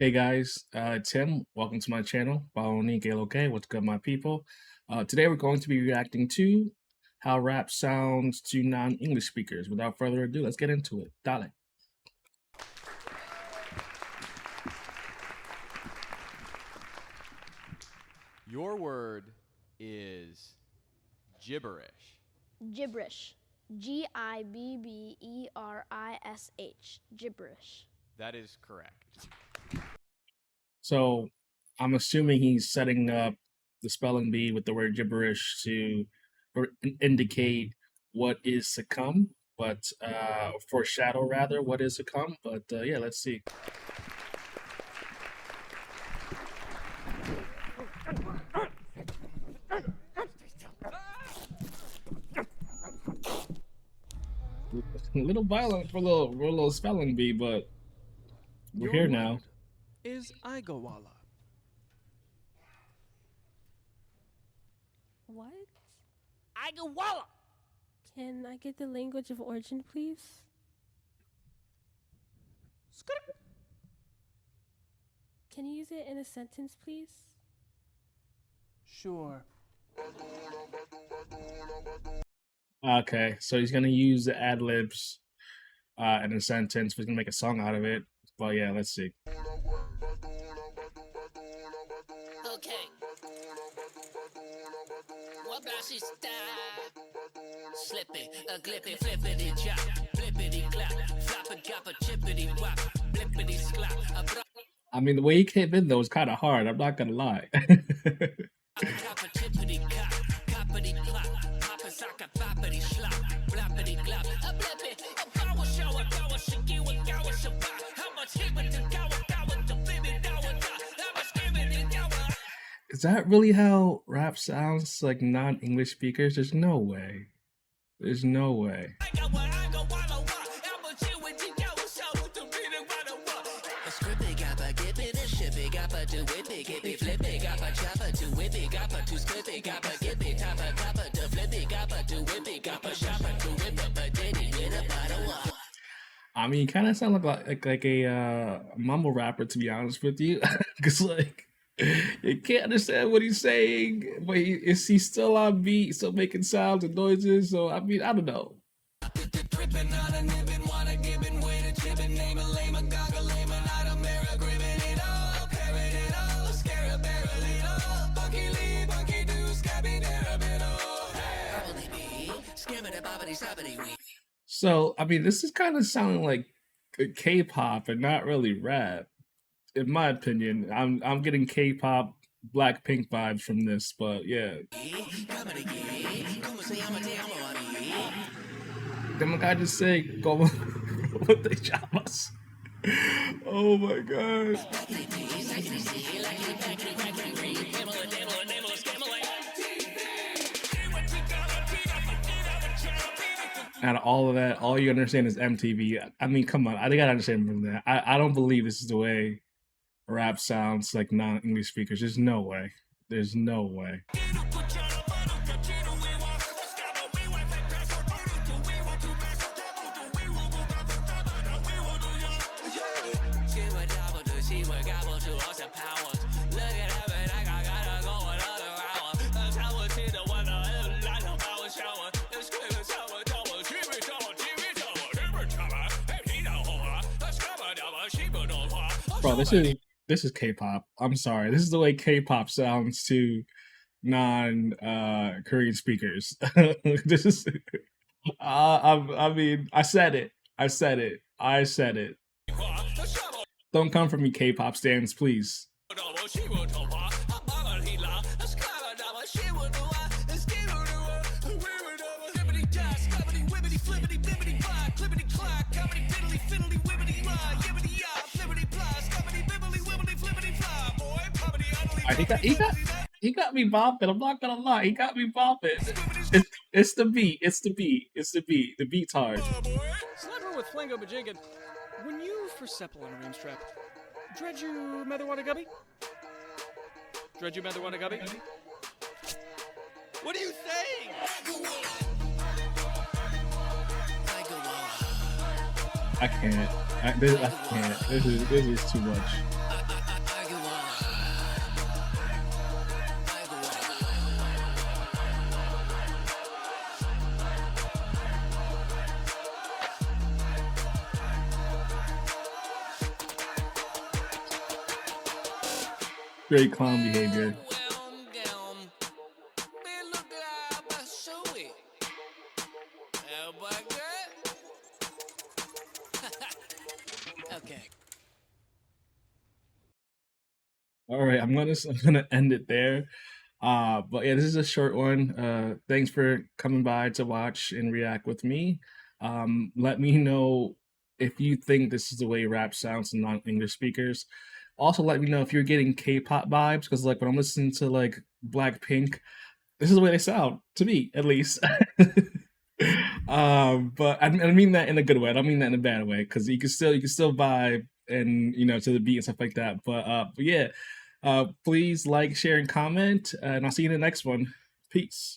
Hey guys, it's Tim. Welcome to my channel. Okay, what's good, my people? Today we're going to be reacting to how rap sounds to non-English speakers. Without further ado, let's get into it. Dale. Your word is gibberish. Gibberish. Gibberish. Gibberish. That is correct. So I'm assuming he's setting up the spelling bee with the word gibberish to indicate what is to come, but foreshadow rather what is to come. But yeah, let's see. A little violent for a little spelling bee, but we're here now. Is Igawala. What? Igawala. Can I get the language of origin, please? Can you use it in a sentence, please? Sure. Okay, so he's gonna use the ad libs in a sentence. He's gonna make a song out of it. But yeah, let's see. Okay. What about your style? Slippy, a glippy, flippity chop, flippity clap, flop a drop a chippity wop, flippity slop, a I mean, the way he came in though was kind of hard. I'm not gonna lie. drop a chippity cop, coppity clop, pop a sock a boppity slop, bloppity glop, a blippy, a power show, a power shiki, a gower shabbat. How much hit with the gower, the baby dower, how much giving in gower? Is that really how rap sounds like non-English speakers? There's no way. There's no way. I mean, kind of sound like a mumble rapper, to be honest with you, because like you can't understand what he's saying, but is he still on beat, still making sounds and noises? So I mean, I don't know. So I mean, this is kind of sounding like K-pop and not really rap, in my opinion. I'm getting K-pop, Blackpink vibes from this, but yeah. Then guy just say, "Como te llamas?" Oh my god. Out of all of that, all you understand is MTV. I mean, come on, I think I understand from that. I don't believe this is the way rap sounds like non-English speakers. There's no way. There's no way. Bro, this is K-pop. I'm sorry. This is the way K-pop sounds to non Korean speakers. This is I mean, I said it. I said it. I said it. Don't come for me, K-pop stands, please. He got me bopping. I'm not gonna lie. He got me bopping. It's the beat. It's the beat. It's the beat. The beat's hard. Slapper with Flango Bajingan. When you for Sepple on a ream strap, Dredju Metherwanagubby? Dredju Metherwanagubby? What are you saying? I can't. I can't. This is too much. Great clown behavior. Okay. All right, I'm gonna end it there. But yeah, this is a short one. Thanks for coming by to watch and react with me. Let me know if you think this is the way rap sounds to non-English speakers. Also, let me know if you're getting K-pop vibes, because like when I'm listening to like Blackpink, this is the way they sound to me, at least. But I mean that in a good way. I don't mean that in a bad way, because you can still vibe and to the beat and stuff like that. But yeah, please like, share, and comment, and I'll see you in the next one. Peace.